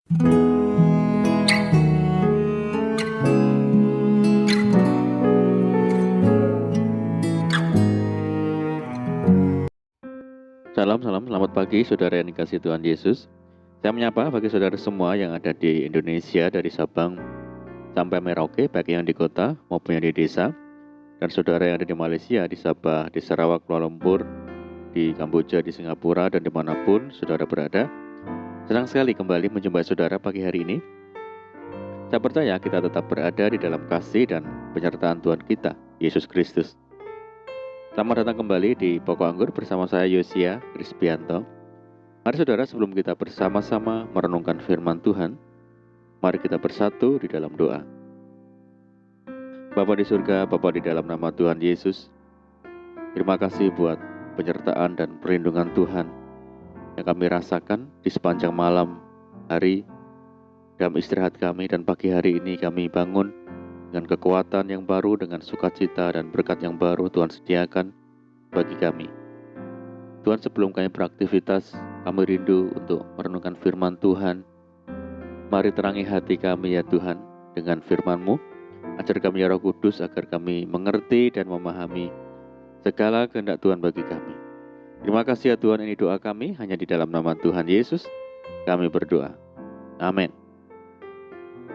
Salam, selamat pagi saudara yang dikasihi Tuhan Yesus. Saya menyapa bagi saudara semua yang ada di Indonesia dari Sabang sampai Merauke, baik yang di kota maupun yang di desa. Dan saudara yang ada di Malaysia, di Sabah, di Sarawak, Kuala Lumpur, di Kamboja, di Singapura, dan dimanapun saudara berada. Senang sekali kembali menjumpai saudara pagi hari ini. Saya percaya kita tetap berada di dalam kasih dan penyertaan Tuhan kita, Yesus Kristus. Selamat datang kembali di Pokok Anggur bersama saya Yosia Krispianto. Mari saudara, sebelum kita bersama-sama merenungkan firman Tuhan, mari kita bersatu di dalam doa. Bapa di surga, Bapa di dalam nama Tuhan Yesus, terima kasih buat penyertaan dan perlindungan Tuhan yang kami rasakan di sepanjang malam hari, dalam istirahat kami, dan pagi hari ini kami bangun dengan kekuatan yang baru, dengan sukacita dan berkat yang baru Tuhan sediakan bagi kami. Tuhan, sebelum kami beraktivitas, kami rindu untuk merenungkan firman Tuhan. Mari terangi hati kami ya Tuhan dengan firman-Mu. Ajar kami ya Roh Kudus agar kami mengerti dan memahami segala kehendak Tuhan bagi kami. Terima kasih ya Tuhan, ini doa kami hanya di dalam nama Tuhan Yesus kami berdoa. Amin.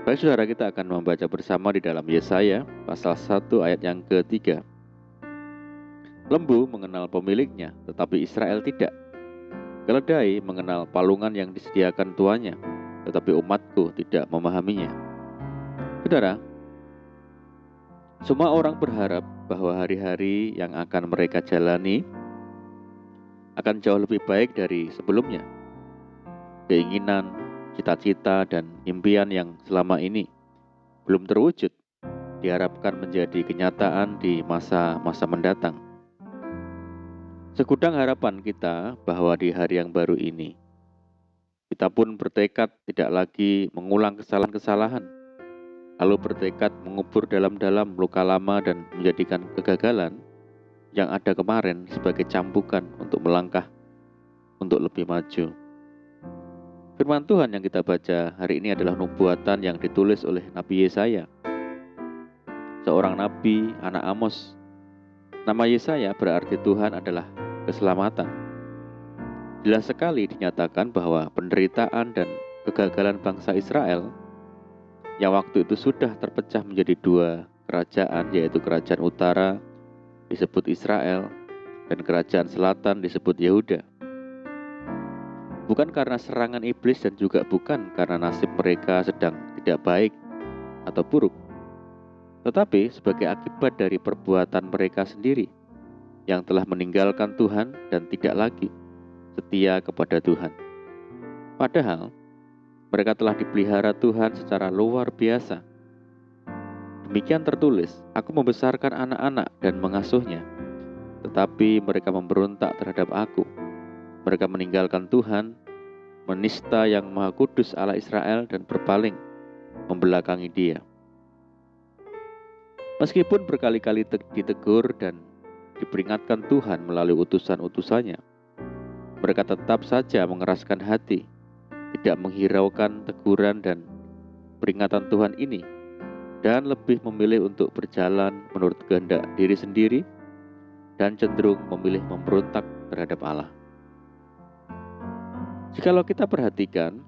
Baik saudara, kita akan membaca bersama di dalam Yesaya pasal 1 ayat yang ketiga. Lembu mengenal pemiliknya, tetapi Israel tidak. Keledai mengenal palungan yang disediakan tuannya, tetapi umatku tidak memahaminya. Saudara, semua orang berharap bahwa hari-hari yang akan mereka jalani akan jauh lebih baik dari sebelumnya. Keinginan, cita-cita, dan impian yang selama ini belum terwujud diharapkan menjadi kenyataan di masa-masa mendatang. Segudang harapan kita bahwa di hari yang baru ini kita pun bertekad tidak lagi mengulang kesalahan-kesalahan, lalu bertekad mengubur dalam-dalam luka lama dan menjadikan kegagalan yang ada kemarin sebagai cambukan untuk melangkah, untuk lebih maju. Firman Tuhan yang kita baca hari ini adalah nubuatan yang ditulis oleh Nabi Yesaya, seorang nabi anak Amos. Nama Yesaya berarti Tuhan adalah keselamatan. Jelas sekali dinyatakan bahwa penderitaan dan kegagalan bangsa Israel yang waktu itu sudah terpecah menjadi dua kerajaan, yaitu kerajaan utara disebut Israel dan kerajaan selatan disebut Yehuda. Bukan karena serangan iblis dan juga bukan karena nasib mereka sedang tidak baik atau buruk, tetapi sebagai akibat dari perbuatan mereka sendiri yang telah meninggalkan Tuhan dan tidak lagi setia kepada Tuhan. Padahal mereka telah dipelihara Tuhan secara luar biasa. Demikian tertulis, aku membesarkan anak-anak dan mengasuhnya, tetapi mereka memberontak terhadap aku. Mereka meninggalkan Tuhan, menista yang Maha Kudus Allah Israel, dan berpaling membelakangi Dia. Meskipun berkali-kali ditegur dan diperingatkan Tuhan melalui utusan-utusannya, mereka tetap saja mengeraskan hati, tidak menghiraukan teguran dan peringatan Tuhan ini, dan lebih memilih untuk berjalan menurut kehendak diri sendiri dan cenderung memilih memberontak terhadap Allah. Jikalau kita perhatikan,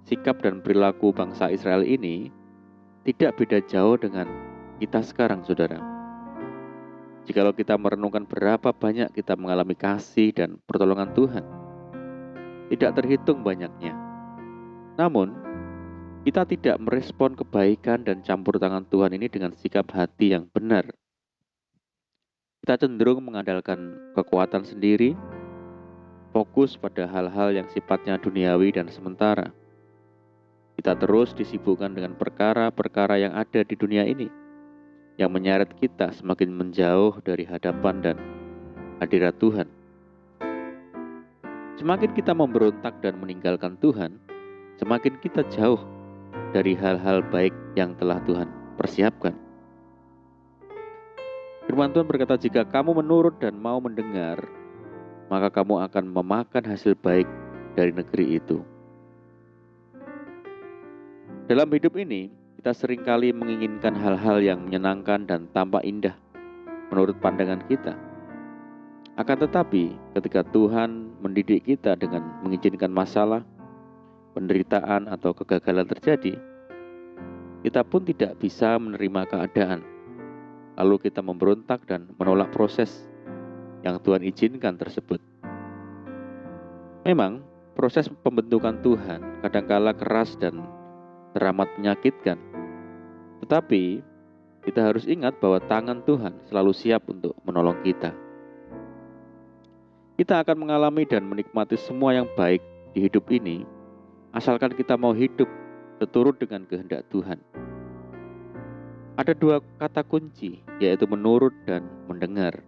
sikap dan perilaku bangsa Israel ini tidak beda jauh dengan kita sekarang, saudara. Jikalau kita merenungkan berapa banyak kita mengalami kasih dan pertolongan Tuhan, tidak terhitung banyaknya. Namun, kita tidak merespon kebaikan dan campur tangan Tuhan ini dengan sikap hati yang benar. Kita cenderung mengandalkan kekuatan sendiri, fokus pada hal-hal yang sifatnya duniawi dan sementara. Kita terus disibukkan dengan perkara-perkara yang ada di dunia ini, yang menyeret kita semakin menjauh dari hadapan dan hadirat Tuhan. Semakin kita memberontak dan meninggalkan Tuhan, semakin kita jauh dari hal-hal baik yang telah Tuhan persiapkan. Firman Tuhan berkata, jika kamu menurut dan mau mendengar, maka kamu akan memakan hasil baik dari negeri itu. Dalam hidup ini, kita seringkali menginginkan hal-hal yang menyenangkan dan tampak indah menurut pandangan kita. Akan tetapi, ketika Tuhan mendidik kita dengan mengizinkan masalah, penderitaan, atau kegagalan terjadi, kita pun tidak bisa menerima keadaan. Lalu kita memberontak dan menolak proses yang Tuhan izinkan tersebut. Memang, proses pembentukan Tuhan kadangkala keras dan teramat menyakitkan. Tetapi, kita harus ingat bahwa tangan Tuhan selalu siap untuk menolong kita. Kita akan mengalami dan menikmati semua yang baik di hidup ini, asalkan kita mau hidup seturut dengan kehendak Tuhan. Ada dua kata kunci, yaitu menurut dan mendengar.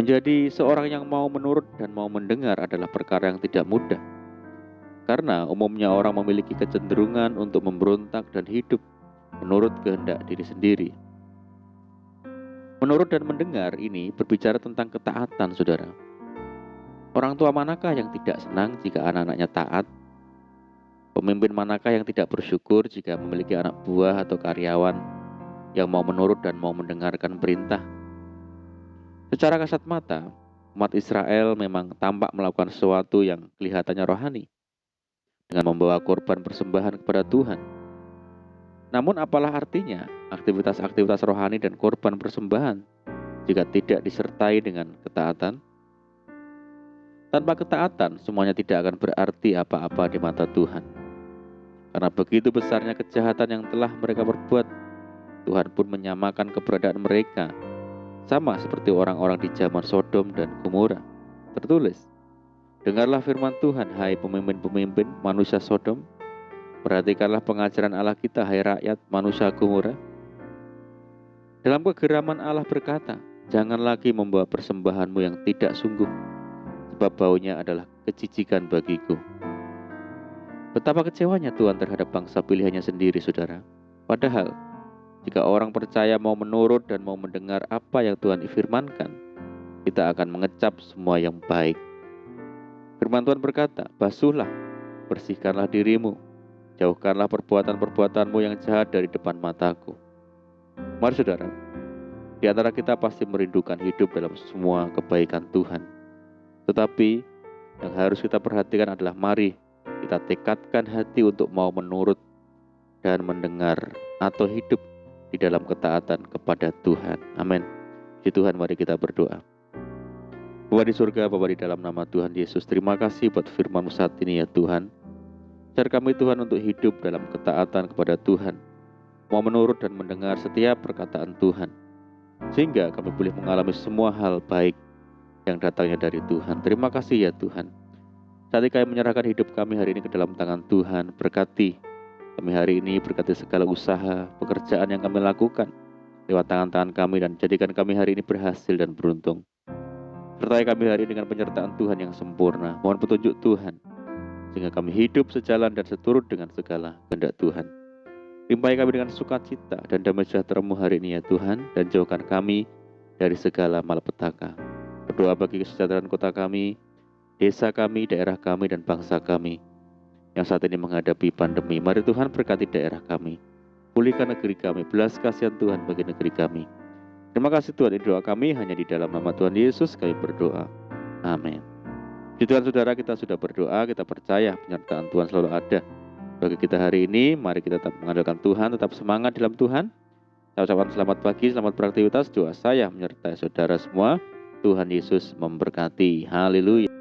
Menjadi seorang yang mau menurut dan mau mendengar adalah perkara yang tidak mudah. Karena umumnya orang memiliki kecenderungan untuk memberontak dan hidup menurut kehendak diri sendiri. Menurut dan mendengar ini berbicara tentang ketaatan, saudara. Orang tua manakah yang tidak senang jika anak-anaknya taat? Pemimpin manakah yang tidak bersyukur jika memiliki anak buah atau karyawan yang mau menurut dan mau mendengarkan perintah? Secara kasat mata, umat Israel memang tampak melakukan sesuatu yang kelihatannya rohani, dengan membawa korban persembahan kepada Tuhan. Namun apalah artinya aktivitas-aktivitas rohani dan korban persembahan jika tidak disertai dengan ketaatan? Tanpa ketaatan, semuanya tidak akan berarti apa-apa di mata Tuhan. Karena begitu besarnya kejahatan yang telah mereka perbuat, Tuhan pun menyamakan keberadaan mereka, sama seperti orang-orang di zaman Sodom dan Gomora. Tertulis, dengarlah firman Tuhan, hai pemimpin-pemimpin manusia Sodom. Perhatikanlah pengajaran Allah kita, hai rakyat manusia Gomora. Dalam kegeraman Allah berkata, jangan lagi membawa persembahanmu yang tidak sungguh, sebab baunya adalah kejijikan bagiku. Betapa kecewanya Tuhan terhadap bangsa pilihannya sendiri, saudara. Padahal, jika orang percaya mau menurut dan mau mendengar apa yang Tuhan firmankan, kita akan mengecap semua yang baik. Firman Tuhan berkata, basuhlah, bersihkanlah dirimu, jauhkanlah perbuatan-perbuatanmu yang jahat dari depan mataku. Mari saudara, di antara kita pasti merindukan hidup dalam semua kebaikan Tuhan. Tetapi yang harus kita perhatikan adalah mari kita tekadkan hati untuk mau menurut dan mendengar atau hidup di dalam ketaatan kepada Tuhan. Amin. Di Tuhan mari kita berdoa. Bapa di surga, Bapa di dalam nama Tuhan Yesus, terima kasih buat firman-Mu saat ini ya Tuhan. Ajar kami Tuhan untuk hidup dalam ketaatan kepada Tuhan, mau menurut dan mendengar setiap perkataan Tuhan, sehingga kami boleh mengalami semua hal baik yang datangnya dari Tuhan. Terima kasih ya Tuhan. Saat ini kami menyerahkan hidup kami hari ini ke dalam tangan Tuhan. Berkati kami hari ini, berkati segala usaha, pekerjaan yang kami lakukan lewat tangan-tangan kami, dan jadikan kami hari ini berhasil dan beruntung. Sertai kami hari ini dengan penyertaan Tuhan yang sempurna. Mohon petunjuk Tuhan, sehingga kami hidup sejalan dan seturut dengan segala kehendak Tuhan. Limpahi kami dengan sukacita dan damai sejahtera-Mu hari ini ya Tuhan, dan jauhkan kami dari segala malapetaka. Berdoa bagi kesejahteraan kota kami, desa kami, daerah kami, dan bangsa kami yang saat ini menghadapi pandemi. Mari Tuhan berkati daerah kami, pulihkan negeri kami, belas kasihan Tuhan bagi negeri kami. Terima kasih Tuhan, ini doa kami hanya di dalam nama Tuhan Yesus kami berdoa. Amin. Di Tuhan saudara, kita sudah berdoa, kita percaya penyertaan Tuhan selalu ada bagi kita hari ini. Mari kita tetap mengandalkan Tuhan, tetap semangat dalam Tuhan. Saya ucapkan selamat pagi, selamat beraktivitas. Doa saya menyertai saudara semua. Tuhan Yesus memberkati. Haleluya.